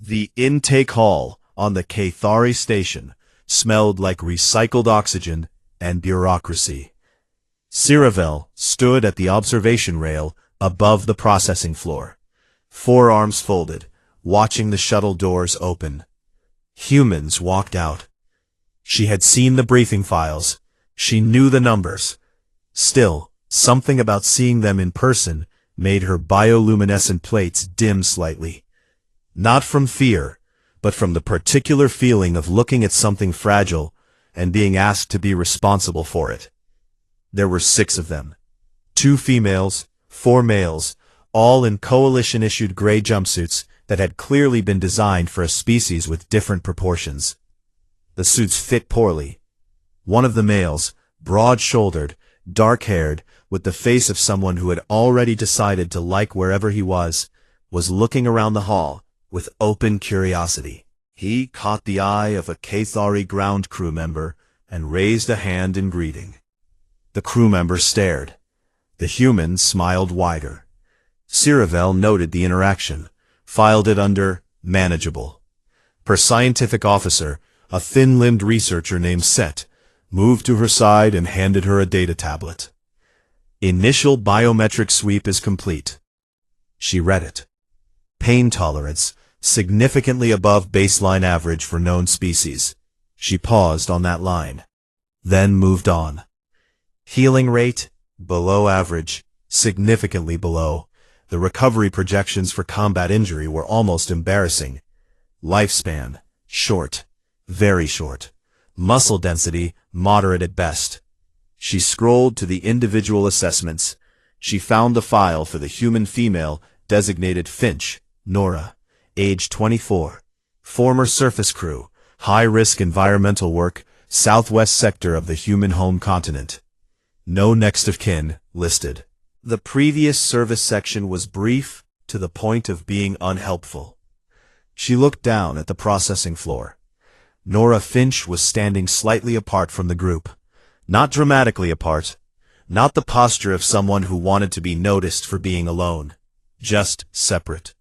The intake hall on the HFY station smelled like recycled oxygen and bureaucracy. HFY stood at the observation rail above the processing floor, forearms folded, watching the shuttle doors open. Humans walked out. She had seen the briefing files. She knew the numbers. Still, something about seeing them in person made her bioluminescent plates dim slightly. Not from fear, but from the particular feeling of looking at something fragile and being asked to be responsible for it. There were 6 of them. 2 females, 4 males, all in coalition-issued gray jumpsuits that had clearly been designed for a species with different proportions. The suits fit poorly. One of the males, broad-shouldered, dark-haired, with the face of someone who had already decided to like wherever he was looking around the hall with open curiosity. He caught the eye of a HFY ground crew member and raised a hand in greeting. The crew member stared. The human smiled wider. HFY noted the interaction, filed it under manageable. Her scientific officer, a thin-limbed researcher named Set, moved to her side and handed her a data tablet. Initial biometric sweep is complete. She read it. Pain tolerance, significantly above baseline average for known species. She paused on that line. Then moved on. Healing rate, below average, significantly below. The recovery projections for combat injury were almost embarrassing. Lifespan, short, very short. Muscle density, moderate at best. She scrolled to the individual assessments. She found the file for the human female designated Finch, Nora, age 24, former surface crew, high-risk environmental work, southwest sector of the human home continent. No next of kin listed. The previous service section was brief, to the point of being unhelpful. She looked down at the processing floor. Nora Finch was standing slightly apart from the group. Not dramatically apart. Not the posture of someone who wanted to be noticed for being alone. Just separate.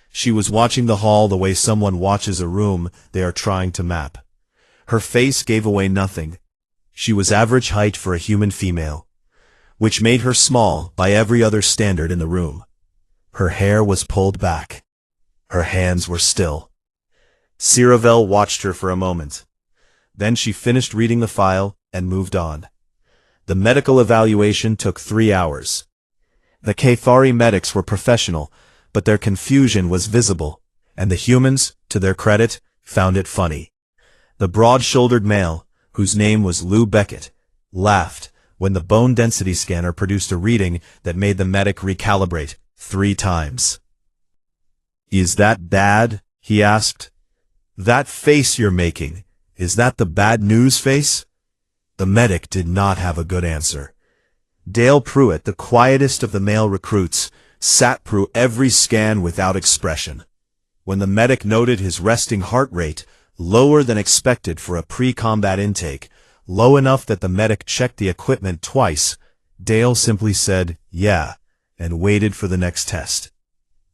She was watching the hall the way someone watches a room they are trying to map. Her face gave away nothing. She was average height for a human female, which made her small by every other standard in the room. Her hair was pulled back. Her hands were still. HFY watched her for a moment. Then she finished reading the file and moved on. The medical evaluation took 3 hours. The HFY medics were professional, but their confusion was visible, and the humans, to their credit, found it funny. The broad-shouldered male, whose name was Lou Beckett, laughed when the bone density scanner produced a reading that made the medic recalibrate 3 times. "Is that bad?" he asked. "That face you're making, is that the bad news face?" The medic did not have a good answer. Dale Pruitt, the quietest of the male recruits, sat through every scan without expression. When the medic noted his resting heart rate, lower than expected for a pre-combat intake, low enough that the medic checked the equipment twice, Dale simply said, "Yeah," and waited for the next test.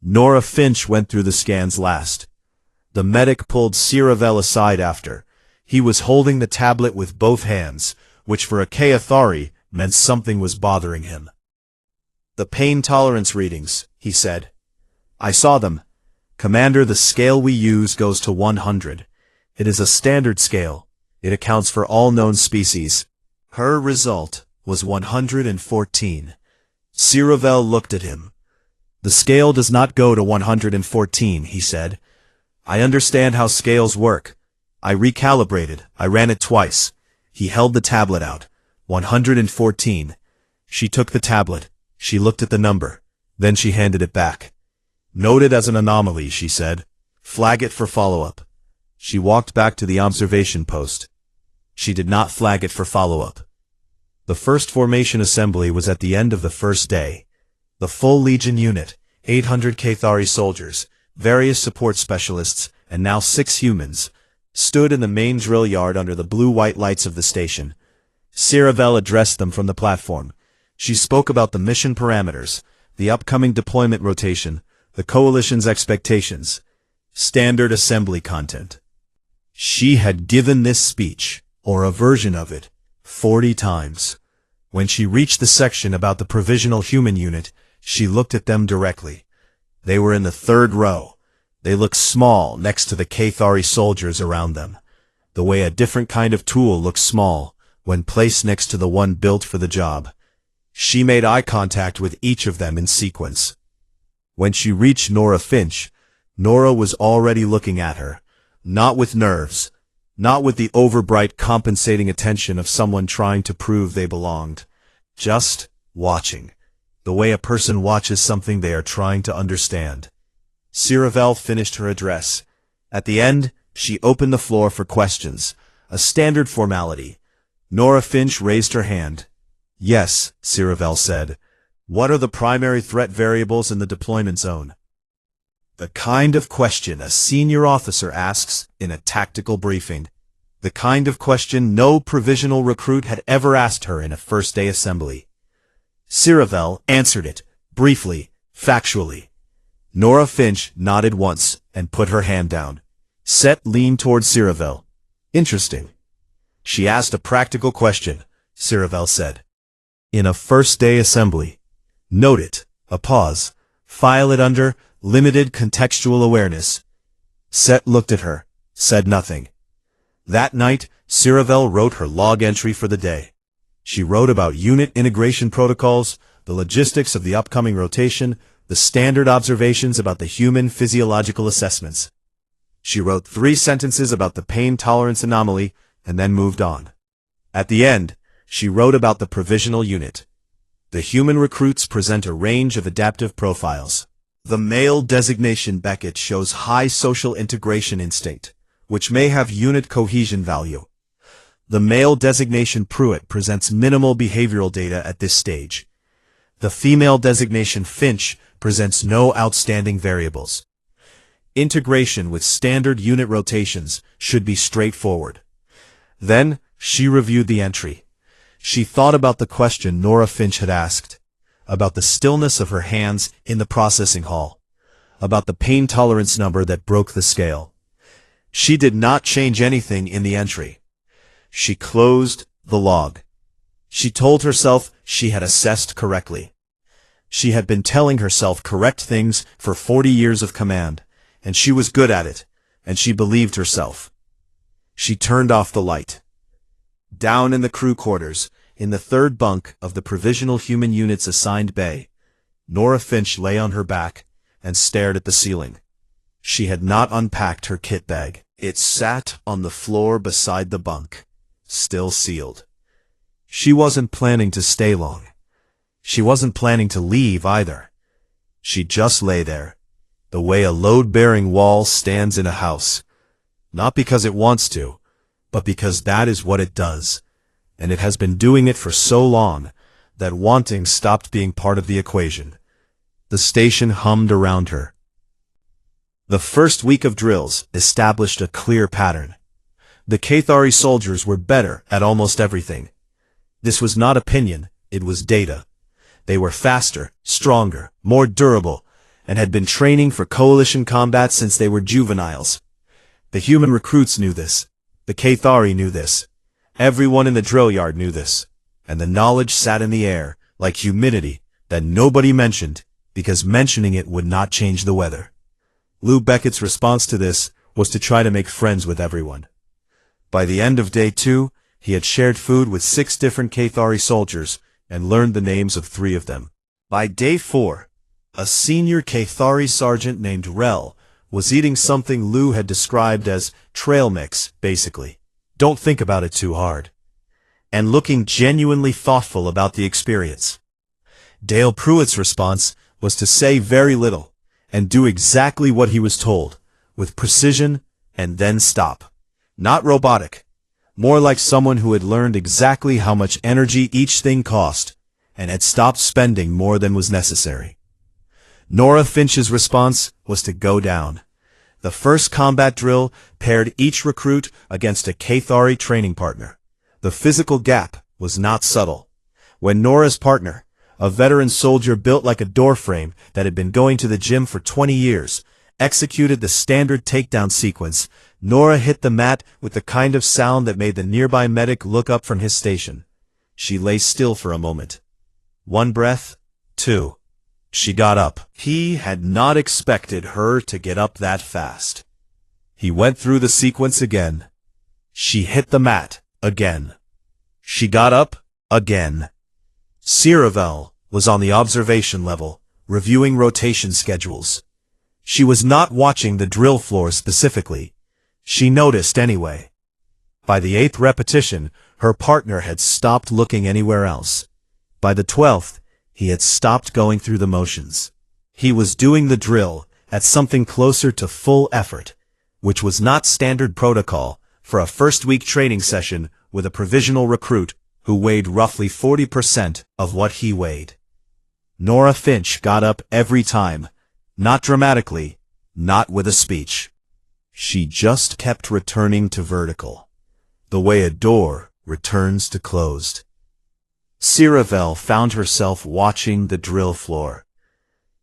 Nora Finch went through the scans last. The medic pulled HFY aside after. He was holding the tablet with both hands, which for a HFY meant something was bothering him. "The pain tolerance readings," he said. "I saw them. Commander, the scale we use goes to 100. It is a standard scale. It accounts for all known species." Her result was 114. HFY looked at him. "The scale does not go to 114, he said. "I understand how scales work. I recalibrated. I ran it twice." He held the tablet out. 114. She took the tablet. She looked at the number. Then she handed it back. "Noted as an anomaly," she said. "Flag it for follow-up." She walked back to the observation post. She did not flag it for follow-up. The first formation assembly was at the end of the first day. The full Legion unit, 800 HFY soldiers, various support specialists, and now 6 humans, stood in the main drill yard under the blue-white lights of the station. HFY addressed them from the platform. She spoke about the mission parameters, the upcoming deployment rotation, the Coalition's expectations. Standard assembly content. She had given this speech, or a version of it, 40 times. When she reached the section about the provisional human unit, she looked at them directly. They were in the third row. They looked small next to the HFY soldiers around them, the way a different kind of tool looks small when placed next to the one built for the job. She made eye contact with each of them in sequence. When she reached Nora Finch, Nora was already looking at her, not with nerves, not with the overbright compensating attention of someone trying to prove they belonged, just watching, the way a person watches something they are trying to understand. HFY finished her address. At the end, she opened the floor for questions, a standard formality. Nora Finch raised her hand. Yes, HFY said. What are the primary threat variables in the deployment zone? The kind of question a senior officer asks in a tactical briefing. The kind of question no provisional recruit had ever asked her in a first-day assembly. HFY answered it, briefly, factually. Nora Finch nodded once and put her hand down. Set leaned towards HFY. Interesting. She asked a practical question, HFY said. In a first-day assembly. Note it, a pause. File it under limited contextual awareness. Set looked at her, said nothing. That night, HFY wrote her log entry for the day. She wrote about unit integration protocols, the logistics of the upcoming rotation, the standard observations about the human physiological assessments. She wrote 3 sentences about the pain tolerance anomaly and then moved on. At the end, she wrote about the provisional unit. The human recruits present a range of adaptive profiles. The male designation Beckett shows high social integration instinct, which may have unit cohesion value. The male designation Pruitt presents minimal behavioral data at this stage. The female designation Finch presents no outstanding variables. Integration with standard unit rotations should be straightforward. Then, she reviewed the entry. She thought about the question Nora Finch had asked, about the stillness of her hands in the processing hall, about the pain tolerance number that broke the scale. She did not change anything in the entry. She closed the log. She told herself she had assessed correctly. She had been telling herself correct things for 40 years of command, and she was good at it, and she believed herself. She turned off the light. Down in the crew quarters, in the third bunk of the provisional human unit's assigned bay, Nora Finch lay on her back and stared at the ceiling. She had not unpacked her kit bag. It sat on the floor beside the bunk, still sealed. She wasn't planning to stay long. She wasn't planning to leave either. She just lay there, the way a load-bearing wall stands in a house, not because it wants to, but because that is what it does, and it has been doing it for so long that wanting stopped being part of the equation. The station hummed around her. The first week of drills established a clear pattern. The HFY soldiers were better at almost everything. This was not opinion, it was data. They were faster, stronger, more durable, and had been training for coalition combat since they were juveniles. The human recruits knew this. The HFY knew this. Everyone in the drill yard knew this. And the knowledge sat in the air, like humidity, that nobody mentioned, because mentioning it would not change the weather. Lou Beckett's response to this was to try to make friends with everyone. By the end of day 2, he had shared food with 6 different HFY soldiers and learned the names of 3 of them. By day 4, a senior HFY sergeant named Rel was eating something Lou had described as trail mix, basically. Don't think about it too hard. And looking genuinely thoughtful about the experience. Dale Pruitt's response was to say very little and do exactly what he was told, with precision, and then stop. Not robotic. More like someone who had learned exactly how much energy each thing cost, and had stopped spending more than was necessary. Nora Finch's response was to go down. The first combat drill paired each recruit against a HFY training partner. The physical gap was not subtle. When Nora's partner, a veteran soldier built like a doorframe that had been going to the gym for 20 years, executed the standard takedown sequence. Nora hit the mat with the kind of sound that made the nearby medic look up from his station. She lay still for a moment. One breath, two. She got up. He had not expected her to get up that fast. He went through the sequence again. She hit the mat, again. She got up, again. HFY was on the observation level, reviewing rotation schedules. She was not watching the drill floor specifically. She noticed anyway. By the 8th repetition, her partner had stopped looking anywhere else. By the 12th, he had stopped going through the motions. He was doing the drill at something closer to full effort, which was not standard protocol for a first-week training session with a provisional recruit who weighed roughly 40% of what he weighed. Nora Finch got up every time, not dramatically, not with a speech. She just kept returning to vertical, the way a door returns to closed. HFY found herself watching the drill floor.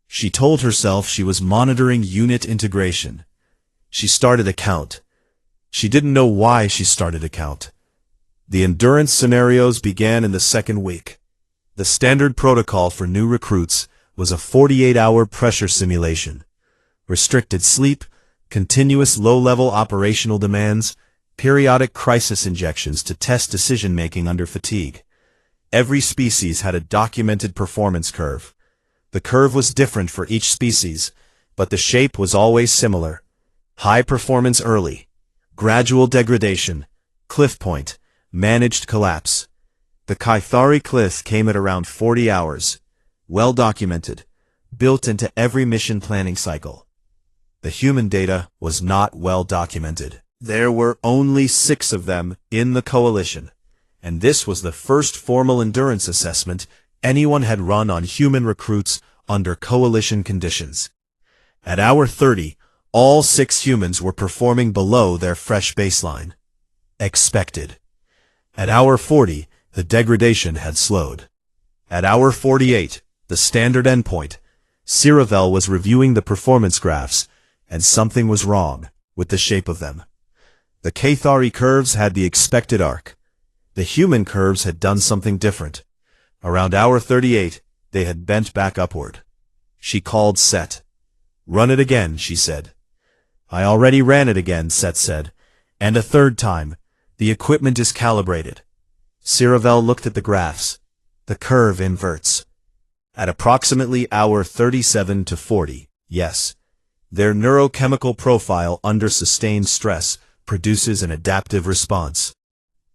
She told herself she was monitoring unit integration. She started a count. She didn't know why she started a count. The endurance scenarios began in the second week. The standard protocol for new recruits was a 48-hour pressure simulation. Restricted sleep, continuous low-level operational demands, periodic crisis injections to test decision-making under fatigue. Every species had a documented performance curve. The curve was different for each species, but the shape was always similar. High performance early, gradual degradation, cliff point, managed collapse. The Caithari cliff came at around 40 hours, well documented, built into every mission planning cycle. The human data was not well documented. There were only 6 of them in the coalition, and this was the first formal endurance assessment anyone had run on human recruits under coalition conditions. At hour 30, all 6 humans were performing below their fresh baseline. Expected. At hour 40, the degradation had slowed. At hour 48, the standard endpoint, HFY was reviewing the performance graphs, and something was wrong with the shape of them. The Caithari curves had the expected arc. The human curves had done something different. Around hour 38, they had bent back upward. She called Set. "Run it again," she said. "I already ran it again," Set said. "And a third time. The equipment is calibrated." HFY looked at the graphs. The curve inverts. At approximately hour 37 to 40, yes, their neurochemical profile under sustained stress produces an adaptive response.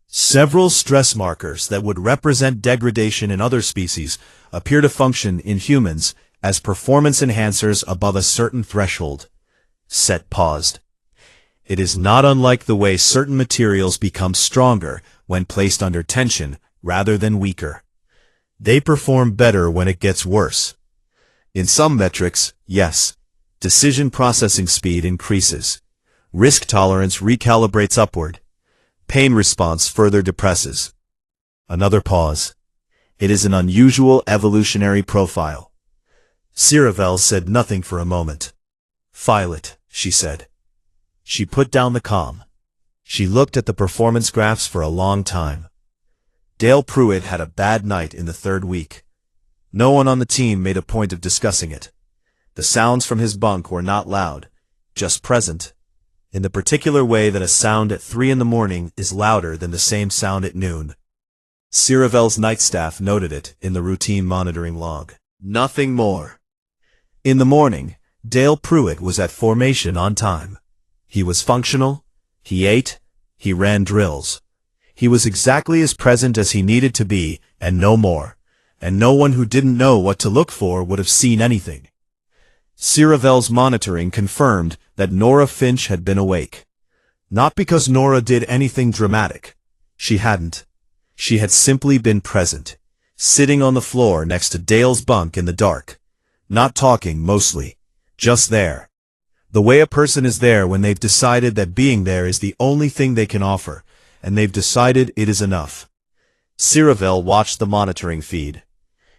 Several stress markers that would represent degradation in other species appear to function in humans as performance enhancers above a certain threshold. Set paused. It is not unlike the way certain materials become stronger when placed under tension rather than weaker. They perform better when it gets worse. In some metrics, yes, decision processing speed increases. Risk tolerance recalibrates upward. Pain response further depresses. Another pause. It is an unusual evolutionary profile. HFY said nothing for a moment. "File it," she said. She put down the comm. She looked at the performance graphs for a long time. Dale Pruitt had a bad night in the 3rd week. No one on the team made a point of discussing it. The sounds from his bunk were not loud, just present, in the particular way that a sound at 3 in the morning is louder than the same sound at noon. HFY's night staff noted it in the routine monitoring log. Nothing more. In the morning, Dale Pruitt was at formation on time. He was functional, he ate, he ran drills. He was exactly as present as he needed to be, and no more, and no one who didn't know what to look for would have seen anything. HFY's monitoring confirmed that Nora Finch had been awake. Not because Nora did anything dramatic. She hadn't. She had simply been present, sitting on the floor next to Dale's bunk in the dark. Not talking, mostly. Just there. The way a person is there when they've decided that being there is the only thing they can offer, and they've decided it is enough. HFY watched the monitoring feed.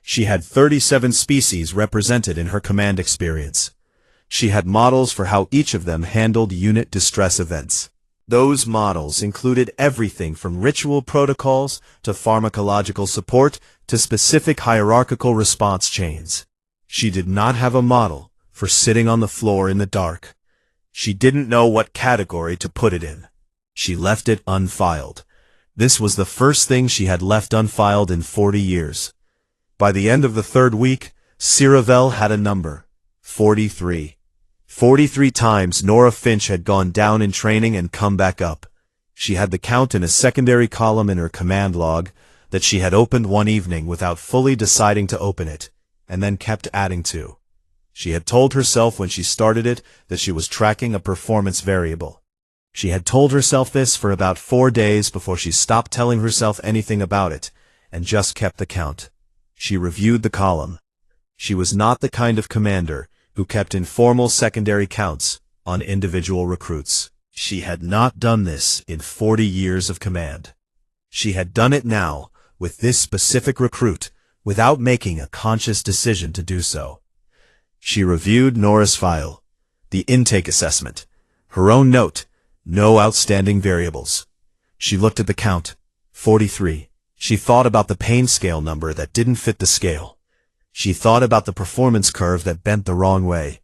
She had 37 species represented in her command experience. She had models for how each of them handled unit distress events. Those models included everything from ritual protocols to pharmacological support to specific hierarchical response chains. She did not have a model for sitting on the floor in the dark. She didn't know what category to put it in. She left it unfiled. This was the first thing she had left unfiled in 40 years. By the end of the third week, HFY had a number: 43. 43 times Nora Finch had gone down in training and come back up. She had the count in a secondary column in her command log that she had opened one evening without fully deciding to open it, and then kept adding to. She had told herself when she started it that she was tracking a performance variable. She had told herself this for about 4 days before she stopped telling herself anything about it, and just kept the count. She reviewed the column. She was not the kind of commander who kept informal secondary counts on individual recruits. She had not done this in 40 years of command. She had done it now, with this specific recruit, without making a conscious decision to do so. She reviewed Nora's file, the intake assessment, her own note, no outstanding variables. She looked at the count, 43. She thought about the pain scale number that didn't fit the scale. She thought about the performance curve that bent the wrong way.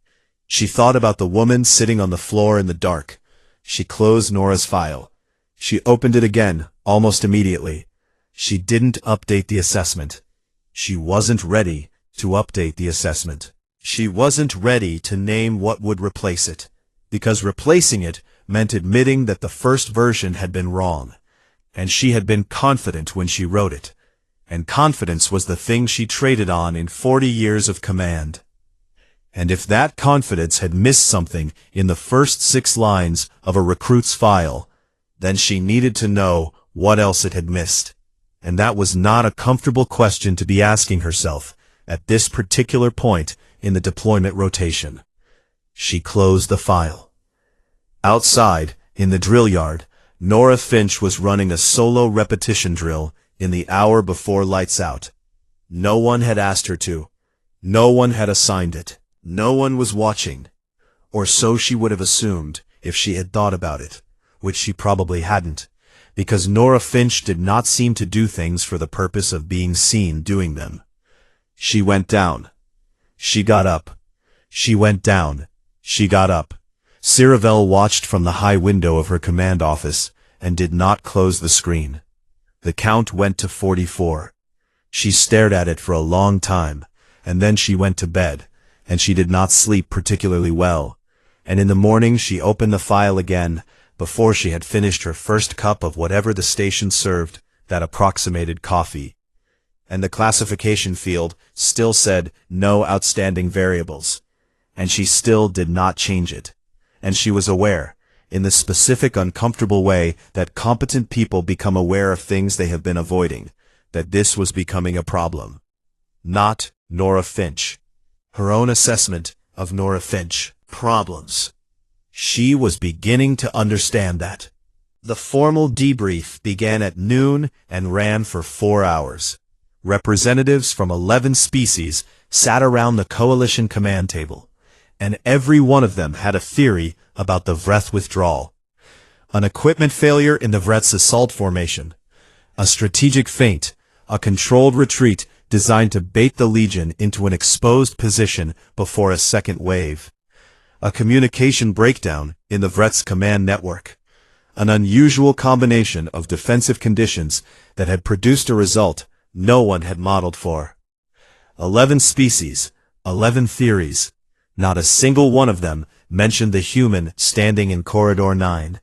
She thought about the woman sitting on the floor in the dark. She closed Nora's file. She opened it again, almost immediately. She didn't update the assessment. She wasn't ready to update the assessment. She wasn't ready to name what would replace it, because replacing it meant admitting that the first version had been wrong, and she had been confident when she wrote it, and confidence was the thing she traded on in 40 years of command. And if that confidence had missed something in the first 6 lines of a recruit's file, then she needed to know what else it had missed. And that was not a comfortable question to be asking herself at this particular point in the deployment rotation. She closed the file. Outside, in the drill yard, Nora Finch was running a solo repetition drill in the hour before lights out. No one had asked her to. No one had assigned it. No one was watching. Or so she would have assumed if she had thought about it, which she probably hadn't, because Nora Finch did not seem to do things for the purpose of being seen doing them. She went down. She got up. She went down. She got up. HFY watched from the high window of her command office and did not close the screen. The count went to 44. She stared at it for a long time, and then she went to bed, and she did not sleep particularly well, and in the morning she opened the file again before she had finished her first cup of whatever the station served that approximated coffee. And the classification field still said no outstanding variables, and she still did not change it. And she was aware, in the specific uncomfortable way that competent people become aware of things they have been avoiding, that this was becoming a problem. Not Nora Finch. Her own assessment of Nora Finch problems. She was beginning to understand that. The formal debrief began at noon and ran for 4 hours. Representatives from 11 species sat around the coalition command table, and every one of them had a theory about the Vreth withdrawal. An equipment failure in the Vreth's assault formation, a strategic feint, a controlled retreat designed to bait the Legion into an exposed position before a second wave, a communication breakdown in the Vreth's command network, an unusual combination of defensive conditions that had produced a result no one had modeled for. 11 species, 11 theories. Not a single one of them mentioned the human standing in Corridor 9.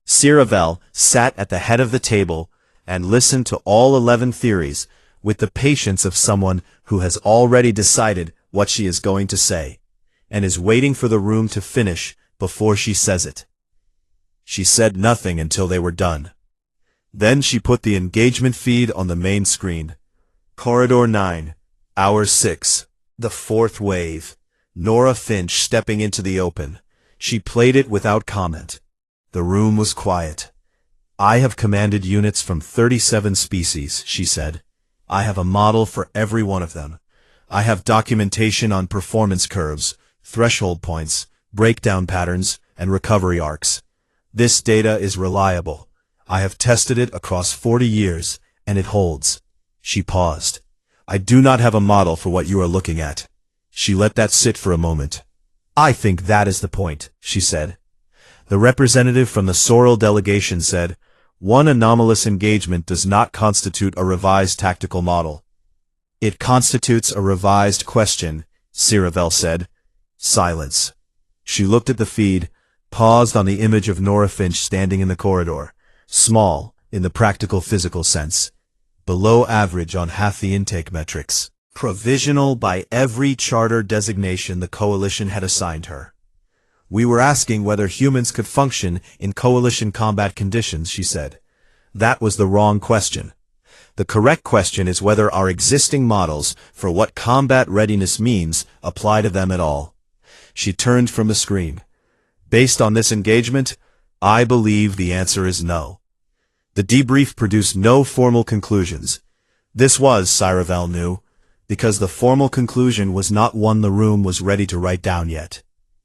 HFY sat at the head of the table and listened to all 11 theories with the patience of someone who has already decided what she is going to say, and is waiting for the room to finish before she says it. She said nothing until they were done. Then she put the engagement feed on the main screen. Corridor 9, Hour 6, the 4th wave. Nora Finch stepping into the open. She played it without comment. The room was quiet. I have commanded units from 37 species, she said. I have a model for every one of them. I have documentation on performance curves, threshold points, breakdown patterns, and recovery arcs. This data is reliable. I have tested it across 40 years, and it holds. She paused. I do not have a model for what you are looking at. She let that sit for a moment. I think that is the point, she said. The representative from the Sorrel delegation said, one anomalous engagement does not constitute a revised tactical model. It constitutes a revised question, HFY said. Silence. She looked at the feed, paused on the image of Nora Finch standing in the corridor, small, in the practical physical sense, below average on half the intake metrics, provisional by every charter designation the Coalition had assigned her. We were asking whether humans could function in Coalition combat conditions, she said. That was the wrong question. The correct question is whether our existing models for what combat readiness means apply to them at all. She turned from the screen. Based on this engagement, I believe the answer is no. The debrief produced no formal conclusions. This was, HFY knew, because the formal conclusion was not one the room was ready to write down yet.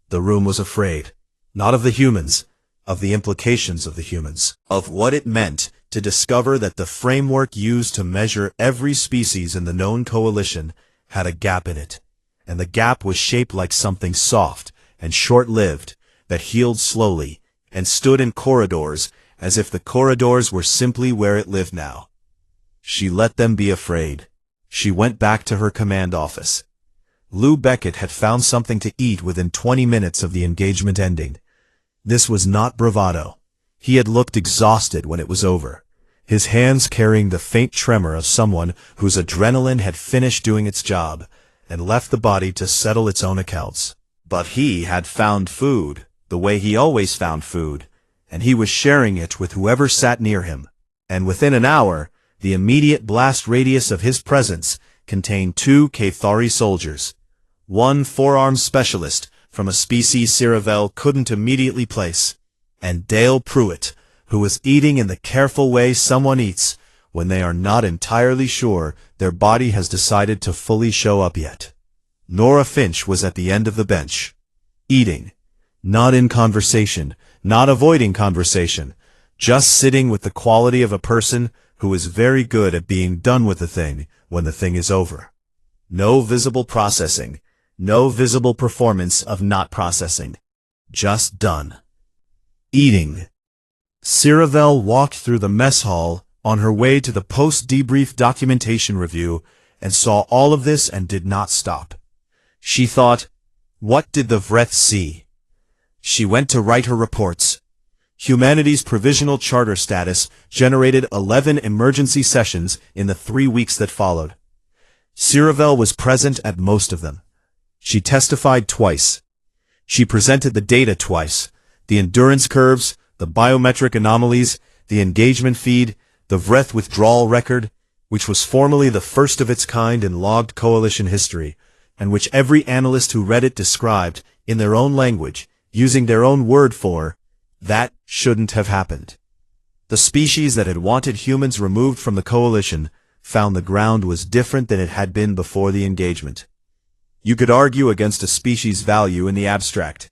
The room was afraid, not of the humans, of the implications of the humans, of what it meant to discover that the framework used to measure every species in the known coalition had a gap in it, and the gap was shaped like something soft and short-lived that healed slowly and stood in corridors as if the corridors were simply where it lived now. She let them be afraid. She went back to her command office. Lou Beckett had found something to eat within 20 minutes of the engagement ending. This was not bravado. He had looked exhausted when it was over, his hands carrying the faint tremor of someone whose adrenaline had finished doing its job and left the body to settle its own accounts. But he had found food, the way he always found food, and he was sharing it with whoever sat near him. And within an hour, the immediate blast radius of his presence contained 2 Cathari soldiers. One forearm specialist from a species HFY couldn't immediately place, and Dale Pruitt, who was eating in the careful way someone eats when they are not entirely sure their body has decided to fully show up yet. Nora Finch was at the end of the bench, eating, not in conversation, not avoiding conversation, just sitting with the quality of a person who is very good at being done with the thing when the thing is over. No visible processing, no visible performance of not processing. Just done. Eating. HFY walked through the mess hall on her way to the post-debrief documentation review and saw all of this and did not stop. She thought, what did the Vreth see? She went to write her reports. Humanity's provisional charter status generated 11 emergency sessions in the 3 weeks that followed. HFY was present at most of them. She testified twice. She presented the data twice, the endurance curves, the biometric anomalies, the engagement feed, the Vreth withdrawal record, which was formerly the first of its kind in logged coalition history, and which every analyst who read it described, in their own language, using their own word for, that shouldn't have happened. The species that had wanted humans removed from the coalition found the ground was different than it had been before the engagement. You could argue against a species' value in the abstract.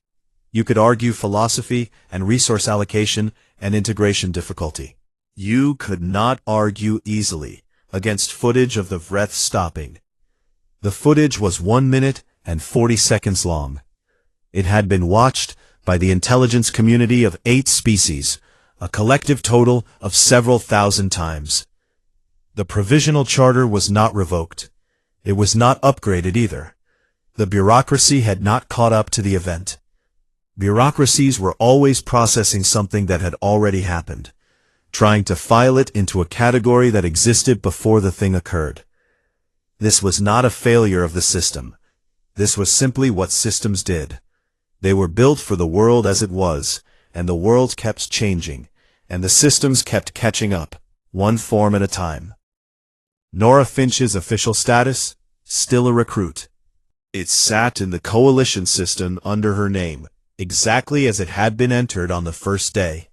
You could argue philosophy and resource allocation and integration difficulty. You could not argue easily against footage of the Vreth stopping. The footage was 1 minute and 40 seconds long. It had been watched by the intelligence community of 8 species, a collective total of several thousand times. The provisional charter was not revoked. It was not upgraded either. The bureaucracy had not caught up to the event. Bureaucracies were always processing something that had already happened, trying to file it into a category that existed before the thing occurred. This was not a failure of the system. This was simply what systems did. They were built for the world as it was, and the world kept changing, and the systems kept catching up, one form at a time. Nora Finch's official status? Still a recruit. It sat in the coalition system under her name, exactly as it had been entered on the first day,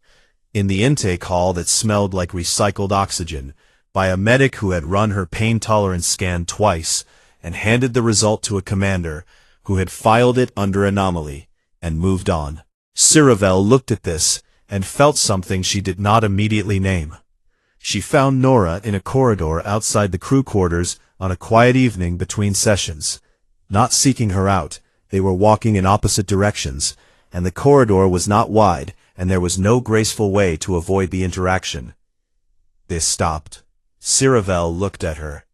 in the intake hall that smelled like recycled oxygen, by a medic who had run her pain tolerance scan twice and handed the result to a commander who had filed it under anomaly, and moved on. Ciravel looked at this, and felt something she did not immediately name. She found Nora in a corridor outside the crew quarters on a quiet evening between sessions. Not seeking her out, they were walking in opposite directions, and the corridor was not wide, and there was no graceful way to avoid the interaction. They stopped. Ciravel looked at her.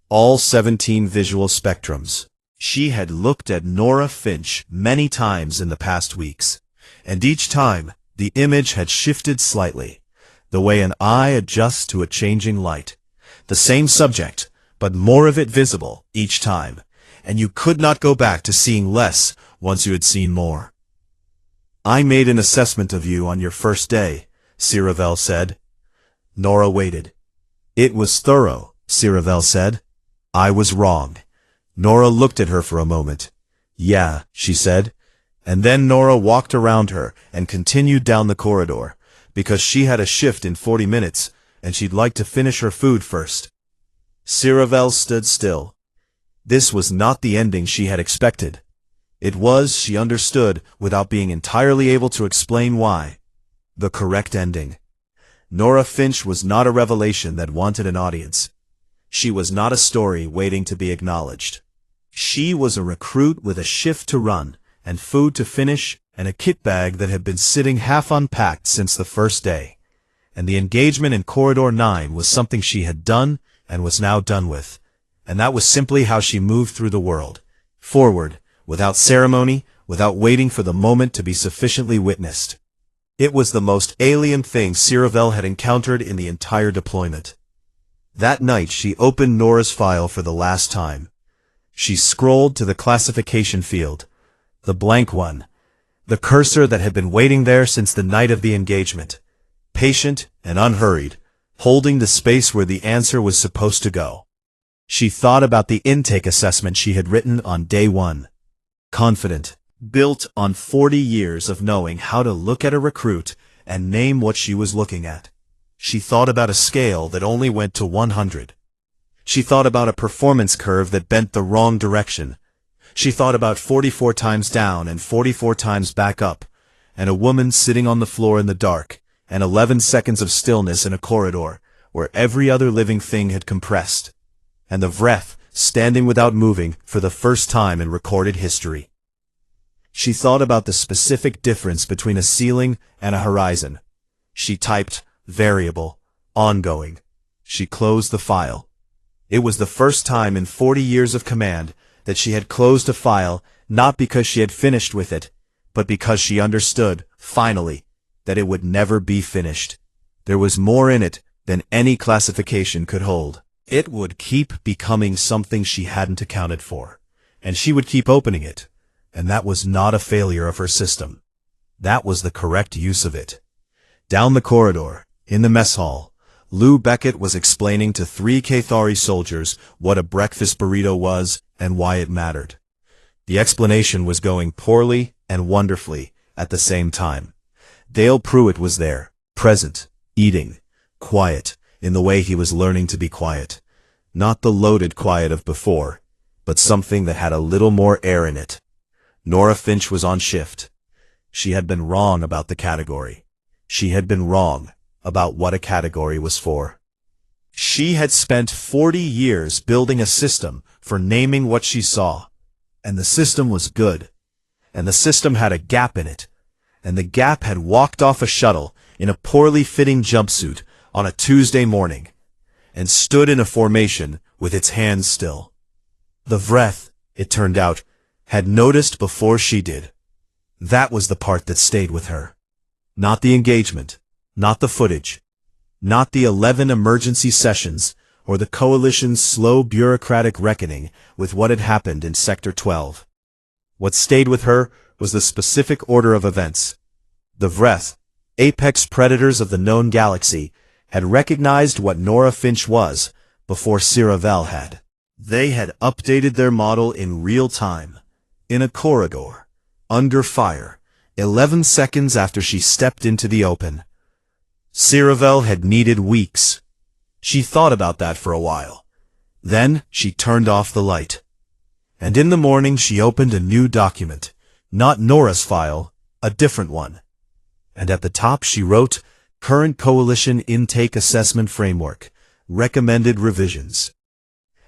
All 17 visual spectrums. She had looked at Nora Finch many times in the past weeks, and each time, the image had shifted slightly, the way an eye adjusts to a changing light. The same subject, but more of it visible each time, and you could not go back to seeing less once you had seen more. "I made an assessment of you on your first day," Ciravel said. Nora waited. "It was thorough," Ciravel said. "I was wrong." Nora looked at her for a moment. "Yeah," she said. And then Nora walked around her and continued down the corridor, because she had a shift in 40 minutes, and she'd like to finish her food first. Ciravel stood still. This was not the ending she had expected. It was, she understood, without being entirely able to explain why, the correct ending. Nora Finch was not a revelation that wanted an audience. She was not a story waiting to be acknowledged. She was a recruit with a shift to run, and food to finish, and a kit bag that had been sitting half unpacked since the first day. And the engagement in Corridor 9 was something she had done, and was now done with. And that was simply how she moved through the world. Forward, without ceremony, without waiting for the moment to be sufficiently witnessed. It was the most alien thing Ciravel had encountered in the entire deployment. That night she opened Nora's file for the last time. She scrolled to the classification field, the blank one, the cursor that had been waiting there since the night of the engagement, patient and unhurried, holding the space where the answer was supposed to go. She thought about the intake assessment she had written on day 1. Confident, built on 40 years of knowing how to look at a recruit and name what she was looking at. She thought about a scale that only went to 100. She thought about a performance curve that bent the wrong direction. She thought about 44 times down and 44 times back up, and a woman sitting on the floor in the dark, and 11 seconds of stillness in a corridor where every other living thing had compressed, and the Vreth standing without moving for the first time in recorded history. She thought about the specific difference between a ceiling and a horizon. She typed variable, ongoing. She closed the file. It was the first time in 40 years of command that she had closed a file, not because she had finished with it, but because she understood, finally, that it would never be finished. There was more in it than any classification could hold. It would keep becoming something she hadn't accounted for, and she would keep opening it, and that was not a failure of her system. That was the correct use of it. Down the corridor, in the mess hall, Lou Beckett was explaining to 3 Cathari soldiers what a breakfast burrito was and why it mattered. The explanation was going poorly and wonderfully at the same time. Dale Pruitt was there, present, eating, quiet, in the way he was learning to be quiet. Not the loaded quiet of before, but something that had a little more air in it. Nora Finch was on shift. She had been wrong about the category. She had been wrong about what a category was for. She had spent 40 years building a system for naming what she saw, and the system was good, and the system had a gap in it, and the gap had walked off a shuttle in a poorly fitting jumpsuit on a Tuesday morning, and stood in a formation with its hands still. The Vreth, it turned out, had noticed before she did. That was the part that stayed with her. Not the engagement, not the footage, not the 11 emergency sessions, or the Coalition's slow bureaucratic reckoning with what had happened in Sector 12. What stayed with her was the specific order of events. The Vreth, apex predators of the known galaxy, had recognized what Nora Finch was before Ciravel had. They had updated their model in real time, in a corridor, under fire, 11 seconds after she stepped into the open. Ciravel had needed weeks. She thought about that for a while. Then she turned off the light. And in the morning she opened a new document, not Nora's file, a different one. And at the top she wrote, Current Coalition Intake Assessment Framework, Recommended Revisions.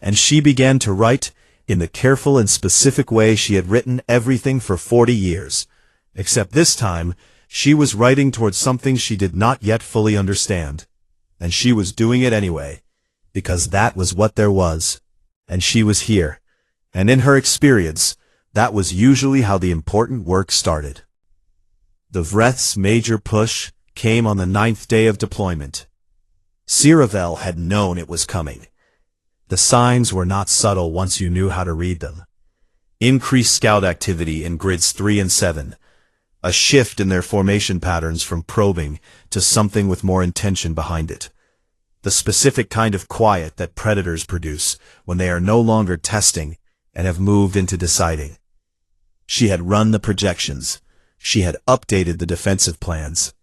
And she began to write, in the careful and specific way she had written everything for 40 years. Except this time, she was writing towards something she did not yet fully understand. And she was doing it anyway, because that was what there was. And she was here. And in her experience, that was usually how the important work started. The Vreth's major push came on the 9th day of deployment. Siravel had known it was coming. The signs were not subtle once you knew how to read them. Increased scout activity in grids 3 and 7. A shift in their formation patterns from probing to something with more intention behind it. The specific kind of quiet that predators produce when they are no longer testing and have moved into deciding. She had run the projections. She had updated the defensive plans.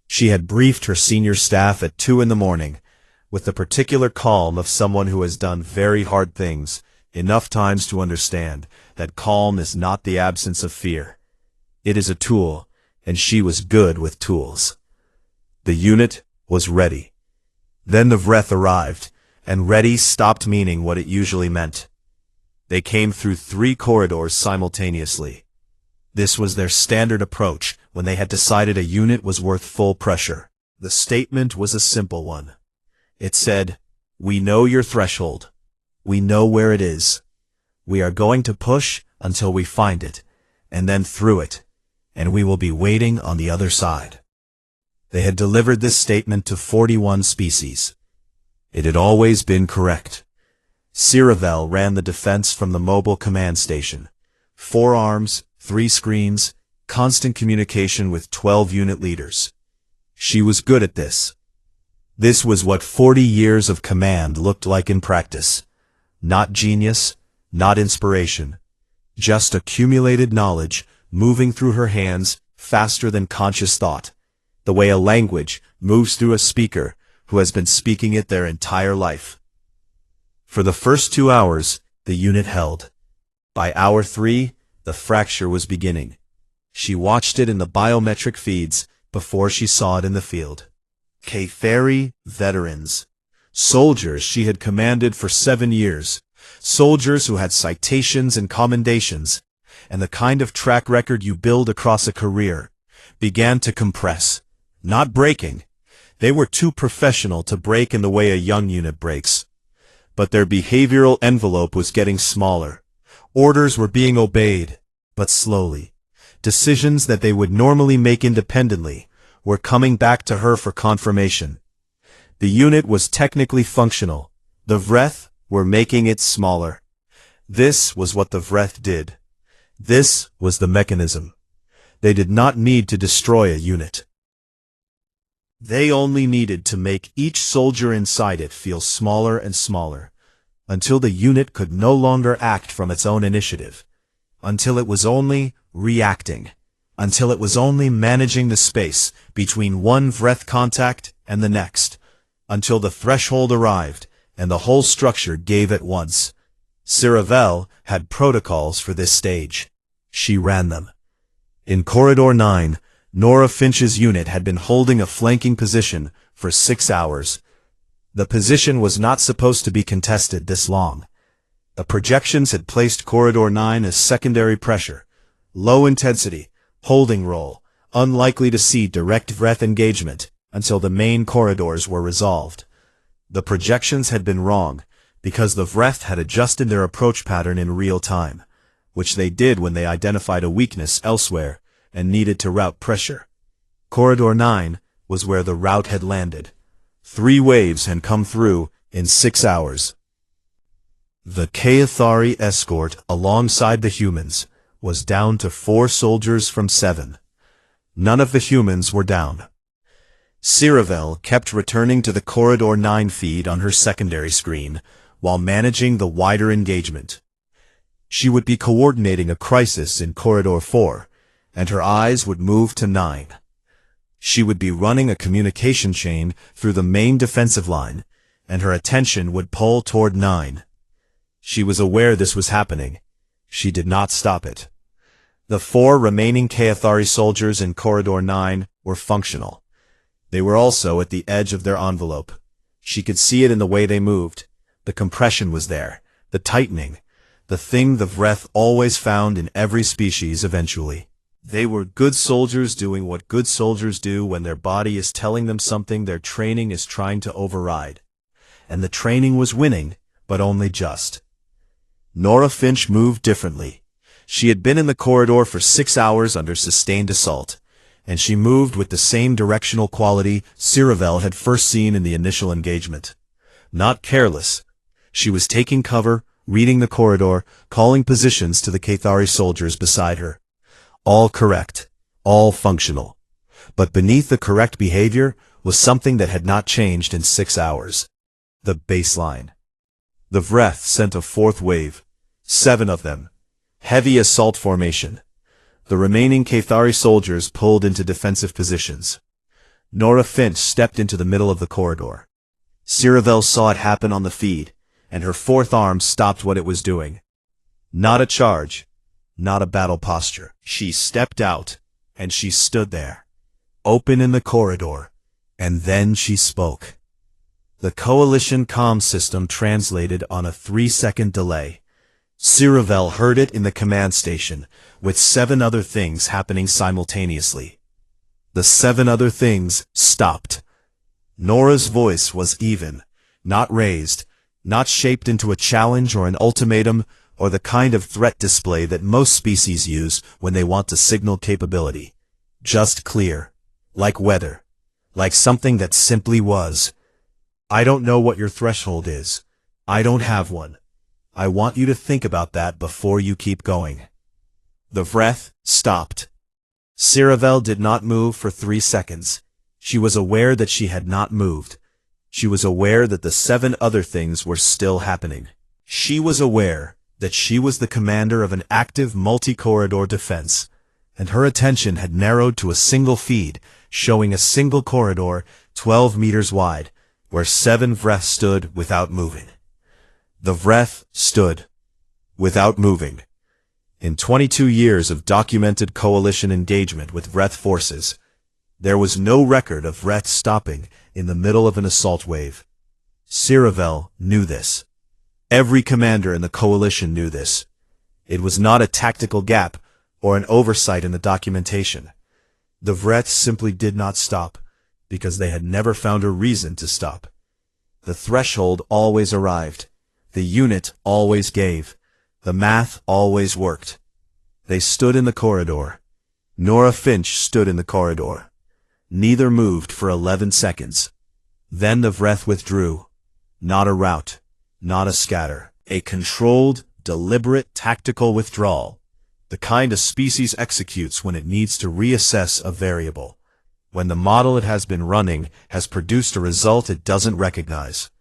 She had briefed her senior staff at 2 in the morning, with the particular calm of someone who has done very hard things, enough times to understand that calm is not the absence of fear. It is a tool, and she was good with tools. The unit was ready. Then the Vreth arrived, and ready stopped meaning what it usually meant. They came through 3 corridors simultaneously. This was their standard approach when they had decided a unit was worth full pressure. The statement was a simple one. It said, "We know your threshold. We know where it is. We are going to push until we find it, and then through it, and we will be waiting on the other side." They had delivered this statement to 41 species. It had always been correct. Siravel ran the defense from the mobile command station. 4 arms, 3 screens, constant communication with 12 unit leaders. She was good at this. This was what 40 years of command looked like in practice. Not genius, not inspiration. Just accumulated knowledge moving through her hands faster than conscious thought. The way a language moves through a speaker who has been speaking it their entire life. For the first 2 hours, the unit held. By hour 3, the fracture was beginning. She watched it in the biometric feeds before she saw it in the field. HFY veterans. Soldiers she had commanded for 7 years. Soldiers who had citations and commendations, and the kind of track record you build across a career, began to compress. Not breaking. They were too professional to break in the way a young unit breaks. But their behavioral envelope was getting smaller. Orders were being obeyed, but slowly. Decisions that they would normally make independently were coming back to her for confirmation. The unit was technically functional. The Vreth were making it smaller. This was what the Vreth did. This was the mechanism. They did not need to destroy a unit. They only needed to make each soldier inside it feel smaller and smaller, until the unit could no longer act from its own initiative, until it was only reacting, until it was only managing the space between one Vreth contact and the next, until the threshold arrived and the whole structure gave at once. Siravel had protocols for this stage. She ran them. In Corridor 9, Nora Finch's unit had been holding a flanking position for 6 hours. The position was not supposed to be contested this long. The projections had placed Corridor 9 as secondary pressure, low intensity, holding role, unlikely to see direct Vreth engagement until the main corridors were resolved. The projections had been wrong, because the Vreth had adjusted their approach pattern in real time, which they did when they identified a weakness elsewhere and needed to route pressure. Corridor 9 was where the route had landed. 3 waves had come through in 6 hours. The HFY escort alongside the humans was down to 4 soldiers from 7. None of the humans were down. Siravel kept returning to the Corridor 9 feed on her secondary screen while managing the wider engagement. She would be coordinating a crisis in Corridor 4, and her eyes would move to 9. She would be running a communication chain through the main defensive line, and her attention would pull toward 9. She was aware this was happening. She did not stop it. The 4 remaining HFY soldiers in Corridor 9 were functional. They were also at the edge of their envelope. She could see it in the way they moved. The compression was there, the tightening, the thing the Vreth always found in every species eventually. They were good soldiers doing what good soldiers do when their body is telling them something their training is trying to override. And the training was winning, but only just. Nora Finch moved differently. She had been in the corridor for 6 hours under sustained assault, and she moved with the same directional quality HFY had first seen in the initial engagement. Not careless. She was taking cover, reading the corridor, calling positions to the HFY soldiers beside her. All correct, all functional. But beneath the correct behavior was something that had not changed in 6 hours. The baseline. The Vreth sent a 4th wave, 7 of them. Heavy assault formation. The remaining HFY soldiers pulled into defensive positions. Nora Finch stepped into the middle of the corridor. HFY saw it happen on the feed, and her 4th arm stopped what it was doing. Not a charge, not a battle posture. She stepped out, and she stood there, open in the corridor, and then she spoke. The coalition comm system translated on a 3-second delay. HFY heard it in the command station, with 7 other things happening simultaneously. The 7 other things stopped. Nora's voice was even, not raised, not shaped into a challenge or an ultimatum, or the kind of threat display that most species use when they want to signal capability. Just clear. Like weather. Like something that simply was. I don't know what your threshold is. I don't have one. I want you to think about that before you keep going. The Vreth stopped. HFY did not move for 3 seconds. She was aware that she had not moved. She was aware that the 7 other things were still happening. She was aware that she was the commander of an active multi-corridor defense, and her attention had narrowed to a single feed, showing a single corridor 12 meters wide, where 7 Vreth stood without moving. The Vreth stood without moving. In 22 years of documented coalition engagement with Vreth forces, there was no record of Vreth stopping in the middle of an assault wave. HFY knew this. Every commander in the coalition knew this. It was not a tactical gap or an oversight in the documentation. The Vreth simply did not stop, because they had never found a reason to stop. The threshold always arrived. The unit always gave. The math always worked. They stood in the corridor. Nora Finch stood in the corridor. Neither moved for 11 seconds. Then the Vreth withdrew. Not a rout. Not a scatter. A controlled, deliberate tactical withdrawal. The kind a species executes when it needs to reassess a variable. When the model it has been running has produced a result it doesn't recognize.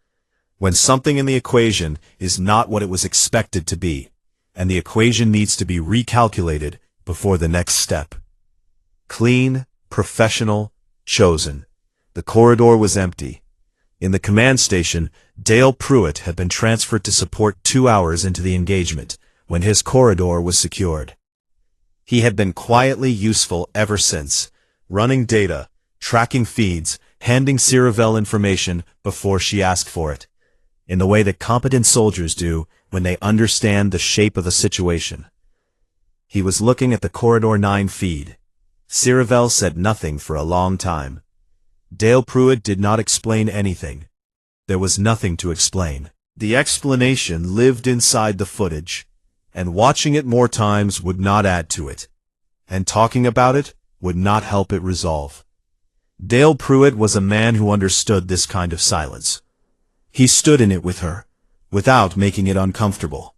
When something in the equation is not what it was expected to be, and the equation needs to be recalculated before the next step. Clean, professional, chosen. The corridor was empty. In the command station, Dale Pruitt had been transferred to support 2 hours into the engagement, when his corridor was secured. He had been quietly useful ever since, running data, tracking feeds, handing HFY information before she asked for it, in the way that competent soldiers do when they understand the shape of a situation. He was looking at the Corridor 9 feed. HFY said nothing for a long time. Dale Pruitt did not explain anything. There was nothing to explain. The explanation lived inside the footage, and watching it more times would not add to it, and talking about it would not help it resolve. Dale Pruitt was a man who understood this kind of silence. He stood in it with her, without making it uncomfortable.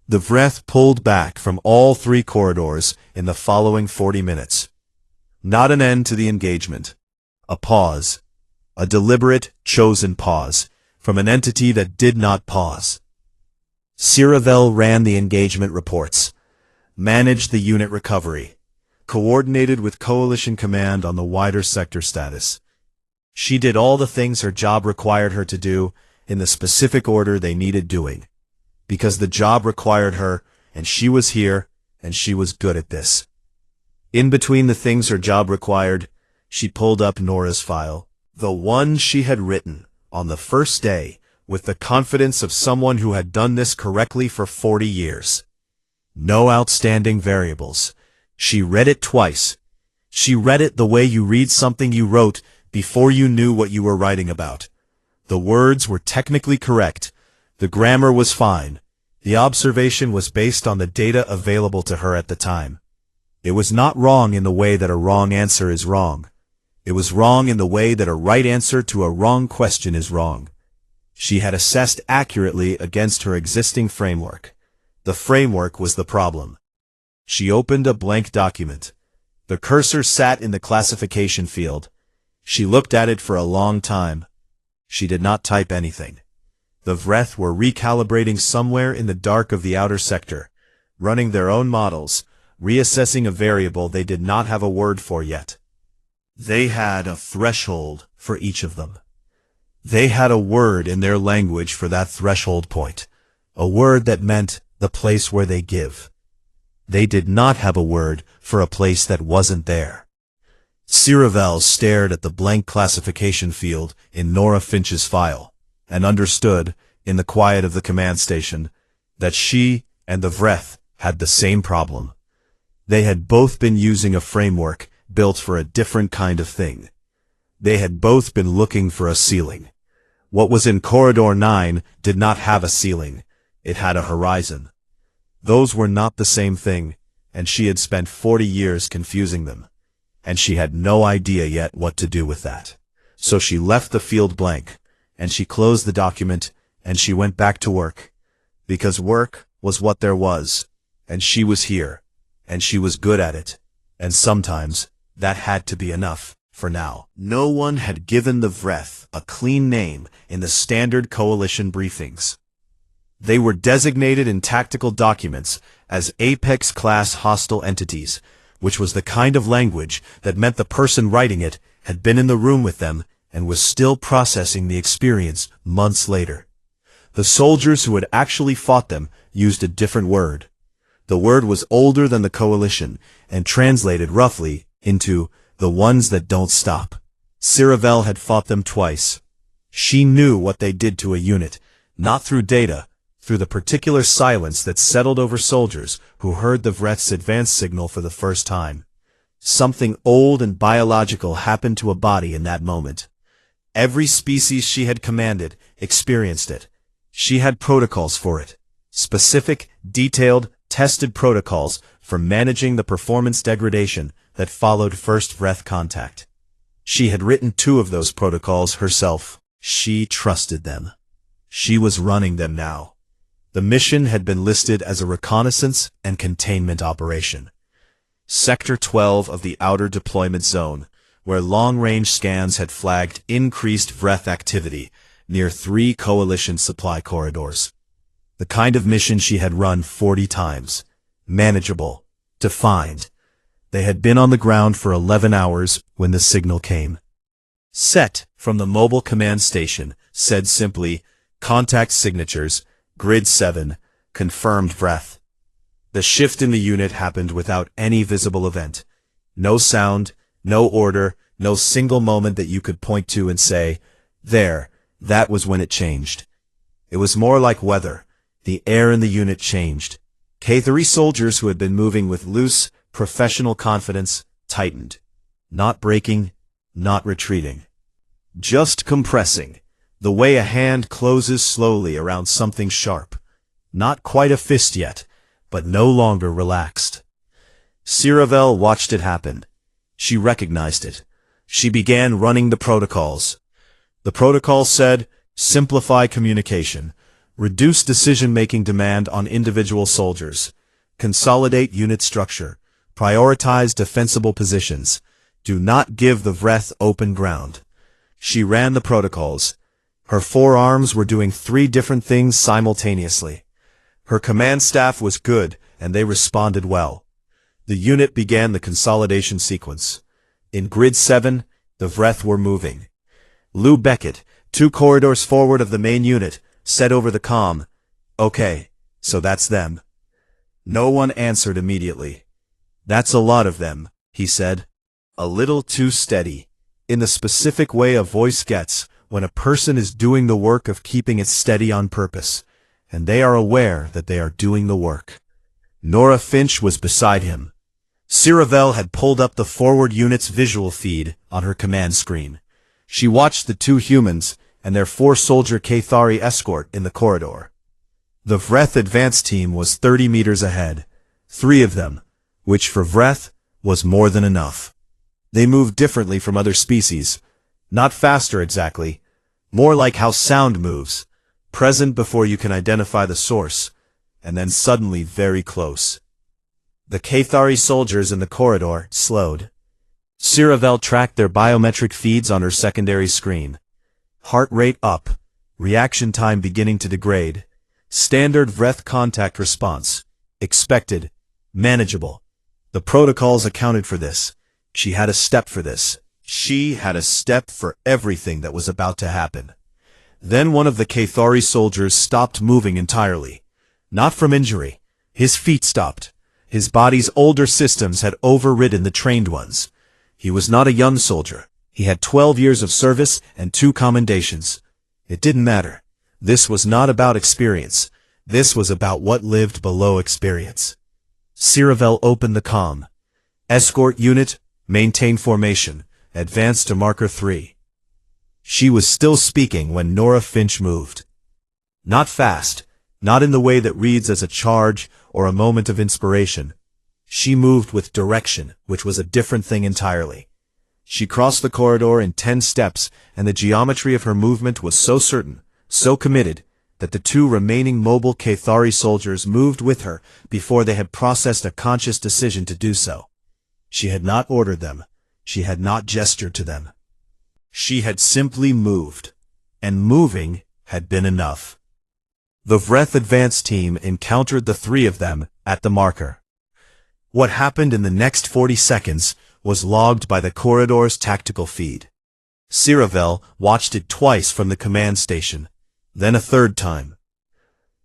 The Vreth pulled back from all 3 corridors in the following 40 minutes. Not an end to the engagement. A pause. A deliberate, chosen pause, from an entity that did not pause. HFY ran the engagement reports, managed the unit recovery, coordinated with Coalition Command on the wider sector status. She did all the things her job required her to do in the specific order they needed doing, because the job required her and she was here, and she was good at this. In between the things her job required, she pulled up Nora's file, the one she had written on the first day, with the confidence of someone who had done this correctly for 40 years. No outstanding variables. She read it twice. She read it the way you read something you wrote before you knew what you were writing about. The words were technically correct. The grammar was fine. The observation was based on the data available to her at the time. It was not wrong in the way that a wrong answer is wrong. It was wrong in the way that a right answer to a wrong question is wrong. She had assessed accurately against her existing framework. The framework was the problem. She opened a blank document. The cursor sat in the classification field. She looked at it for a long time. She did not type anything. The Vreth were recalibrating somewhere in the dark of the outer sector, running their own models, reassessing a variable they did not have a word for yet. They had a threshold for each of them. They had a word in their language for that threshold point, a word that meant the place where they give. They did not have a word for a place that wasn't there. HFY stared at the blank classification field in Nora Finch's file, and understood, in the quiet of the command station, that she and the Vreth had the same problem. They had both been using a framework built for a different kind of thing. They had both been looking for a ceiling. What was in Corridor 9 did not have a ceiling. It had a horizon. Those were not the same thing, and she had spent 40 years confusing them. And she had no idea yet what to do with that. So she left the field blank, and she closed the document, and she went back to work. Because work was what there was, and she was here, and she was good at it, and sometimes that had to be enough. For now, no one had given the Vreth a clean name in the standard coalition briefings. They were designated in tactical documents as Apex-class hostile entities, which was the kind of language that meant the person writing it had been in the room with them and was still processing the experience months later. The soldiers who had actually fought them used a different word. The word was older than the coalition and translated roughly into the ones that don't stop. HFY had fought them twice. She knew what they did to a unit, not through data, through the particular silence that settled over soldiers who heard the Vreth's advance signal for the first time. Something old and biological happened to a body in that moment. Every species she had commanded experienced it. She had protocols for it. Specific, detailed, tested protocols for managing the performance degradation that followed first Vreth contact. She had written 2 of those protocols herself. She trusted them. She was running them now. The mission had been listed as a reconnaissance and containment operation. Sector 12 of the outer deployment zone, where long-range scans had flagged increased Vreth activity near 3 coalition supply corridors. The kind of mission she had run 40 times. Manageable. Defined. They had been on the ground for 11 hours when the signal came. Set from the mobile command station said simply, "Contact signatures, Grid 7, confirmed Vreth." The shift in the unit happened without any visible event. No sound, no order, no single moment that you could point to and say, "There, that was when it changed." It was more like weather. The air in the unit changed. K3 soldiers who had been moving with loose, professional confidence tightened. Not breaking, not retreating. Just compressing, the way a hand closes slowly around something sharp. Not quite a fist yet, but no longer relaxed. HFY watched it happen. She recognized it. She began running the protocols. The protocol said, simplify communication, reduce decision-making demand on individual soldiers, consolidate unit structure, prioritize defensible positions, do not give the Vreth open ground. She ran the protocols. Her 4 arms were doing 3 different things simultaneously. Her command staff was good, and they responded well. The unit began the consolidation sequence. In Grid 7, the Vreth were moving. Lou Beckett, 2 corridors forward of the main unit, said over the comm, "Okay, so that's them." No one answered immediately. "That's a lot of them," he said. "A little too steady." In the specific way a voice gets when a person is doing the work of keeping it steady on purpose, and they are aware that they are doing the work. Nora Finch was beside him. Ciravel had pulled up the forward unit's visual feed on her command screen. She watched the two humans and their 4-soldier Cathari escort in the corridor. The Vreth advance team was 30 meters ahead, 3 of them, which for Vreth was more than enough. They moved differently from other species, not faster exactly, more like how sound moves, present before you can identify the source, and then suddenly very close. The Cathari soldiers in the corridor slowed. Ciravel tracked their biometric feeds on her secondary screen. Heart rate up, reaction time beginning to degrade, standard Vreth contact response, expected, manageable. The protocols accounted for this. She had a step for this. She had a step for everything that was about to happen. Then one of the Cathari soldiers stopped moving entirely. Not from injury. His feet stopped. His body's older systems had overridden the trained ones. He was not a young soldier. He had 12 years of service and 2 commendations. It didn't matter. This was not about experience. This was about what lived below experience. Ciravel opened the comm. Escort unit, maintain formation, advance to marker 3. She was still speaking when Nora Finch moved. Not fast, not in the way that reads as a charge or a moment of inspiration. She moved with direction, which was a different thing entirely. She crossed the corridor in 10 steps, and the geometry of her movement was so certain, so committed, that the 2 remaining mobile Cathari soldiers moved with her before they had processed a conscious decision to do so. She had not ordered them. She had not gestured to them. She had simply moved, and moving had been enough. The Vreth advance team encountered the 3 of them at the marker. What happened in the next 40 seconds was logged by the corridor's tactical feed. Ciravel watched it twice from the command station, then a 3rd time.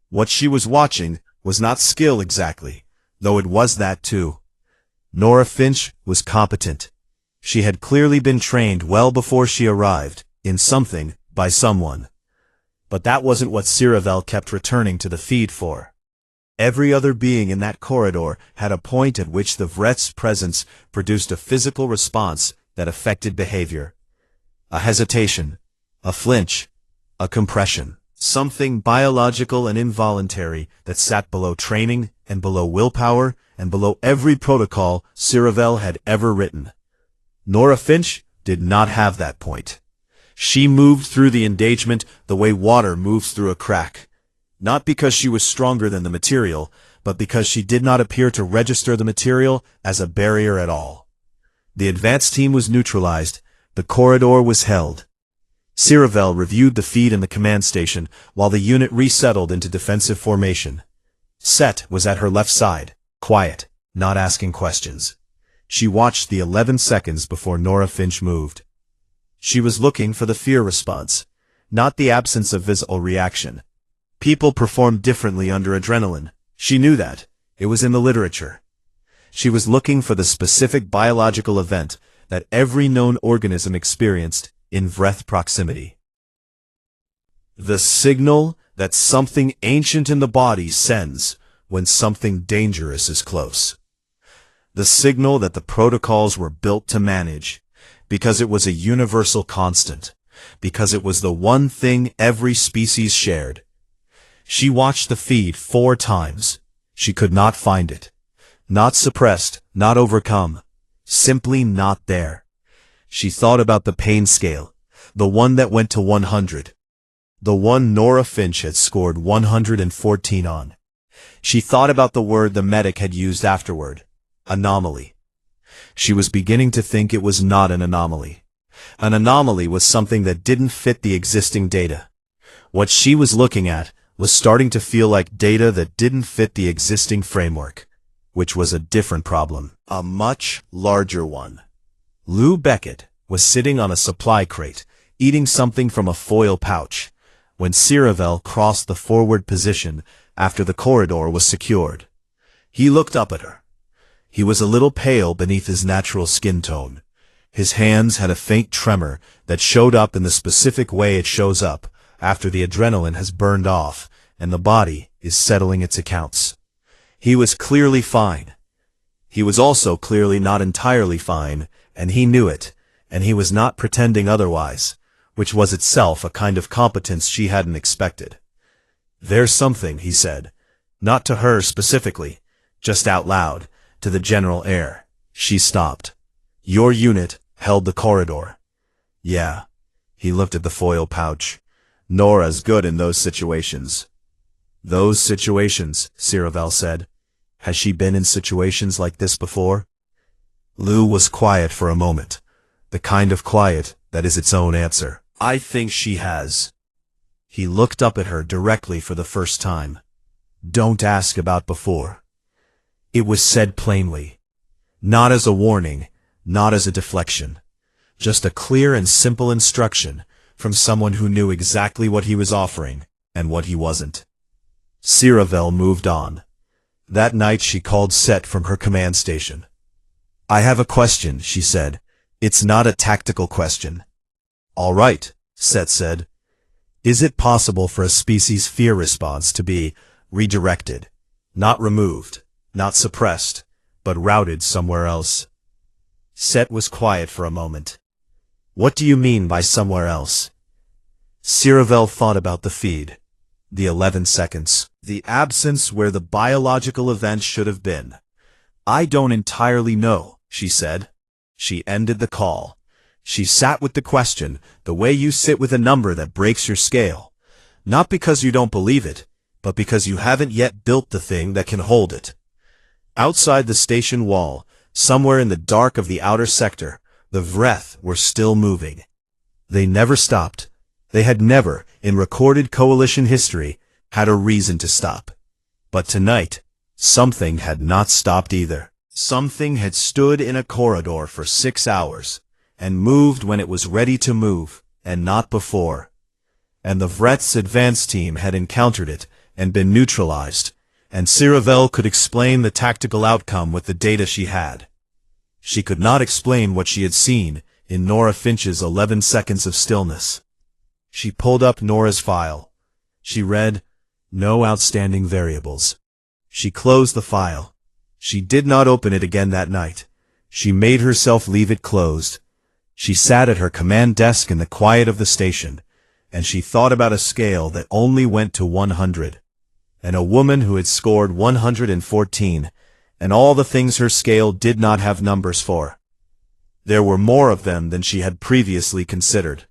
What she was watching was not skill exactly, though it was that too. Nora Finch was competent. She had clearly been trained well before she arrived, in something, by someone. But that wasn't what Ciravel kept returning to the feed for. Every other being in that corridor had a point at which the Vreth's presence produced a physical response that affected behavior. A hesitation, a flinch, a compression. Something biological and involuntary that sat below training and below willpower and below every protocol Ciravel had ever written. Nora Finch did not have that point. She moved through the engagement the way water moves through a crack. Not because she was stronger than the material, but because she did not appear to register the material as a barrier at all. The advance team was neutralized. The corridor was held. Ciravel reviewed the feed in the command station while the unit resettled into defensive formation. Set was at her left side, quiet, not asking questions. She watched the 11 seconds before Nora Finch moved. She was looking for the fear response, not the absence of visible reaction. People perform differently under adrenaline. She knew that. It was in the literature. She was looking for the specific biological event that every known organism experienced in Vreth proximity. The signal that something ancient in the body sends when something dangerous is close. The signal that the protocols were built to manage, because it was a universal constant, because it was the one thing every species shared. She watched the feed 4 times. She could not find it. Not suppressed, not overcome. Simply not there. She thought about the pain scale, the one that went to 100. The one Nora Finch had scored 114 on. She thought about the word the medic had used afterward, anomaly. She was beginning to think it was not an anomaly. An anomaly was something that didn't fit the existing data. What she was looking at was starting to feel like data that didn't fit the existing framework, which was a different problem, a much larger one. Lou Beckett was sitting on a supply crate, eating something from a foil pouch, when Ciravel crossed the forward position after the corridor was secured. He looked up at her. He was a little pale beneath his natural skin tone. His hands had a faint tremor that showed up in the specific way it shows up after the adrenaline has burned off and the body is settling its accounts. He was clearly fine. He was also clearly not entirely fine, and he knew it, and he was not pretending otherwise, which was itself a kind of competence she hadn't expected. "There's something," he said, not to her specifically, just out loud, to the general air. She stopped. "Your unit held the corridor." "Yeah." He looked at the foil pouch. "Nora's good in those situations." "Those situations," HFY said. "Has she been in situations like this before?" Lou was quiet for a moment. The kind of quiet that is its own answer. "I think she has." He looked up at her directly for the first time. "Don't ask about before." It was said plainly. Not as a warning, not as a deflection. Just a clear and simple instruction from someone who knew exactly what he was offering and what he wasn't. HFY moved on. That night she called Set from her command station. "I have a question," she said. "It's not a tactical question." "All right," Set said. "Is it possible for a species fear response to be redirected? Not removed, not suppressed, but routed somewhere else?" Set was quiet for a moment. "What do you mean by somewhere else?" HFY thought about the feed. The 11 seconds. The absence where the biological event should have been. "I don't entirely know," she said. She ended the call. She sat with the question, the way you sit with a number that breaks your scale. Not because you don't believe it, but because you haven't yet built the thing that can hold it. Outside the station wall, somewhere in the dark of the outer sector, the Vreth were still moving. They never stopped. They had never, in recorded coalition history, had a reason to stop. But tonight, something had not stopped either. Something had stood in a corridor for 6 hours, and moved when it was ready to move, and not before. And the Vreth's advance team had encountered it, and been neutralized, and HFY could explain the tactical outcome with the data she had. She could not explain what she had seen in Nora Finch's 11 seconds of stillness. She pulled up Nora's file. She read, "No outstanding variables." She closed the file. She did not open it again that night. She made herself leave it closed. She sat at her command desk in the quiet of the station, and she thought about a scale that only went to 100, and a woman who had scored 114, and all the things her scale did not have numbers for. There were more of them than she had previously considered.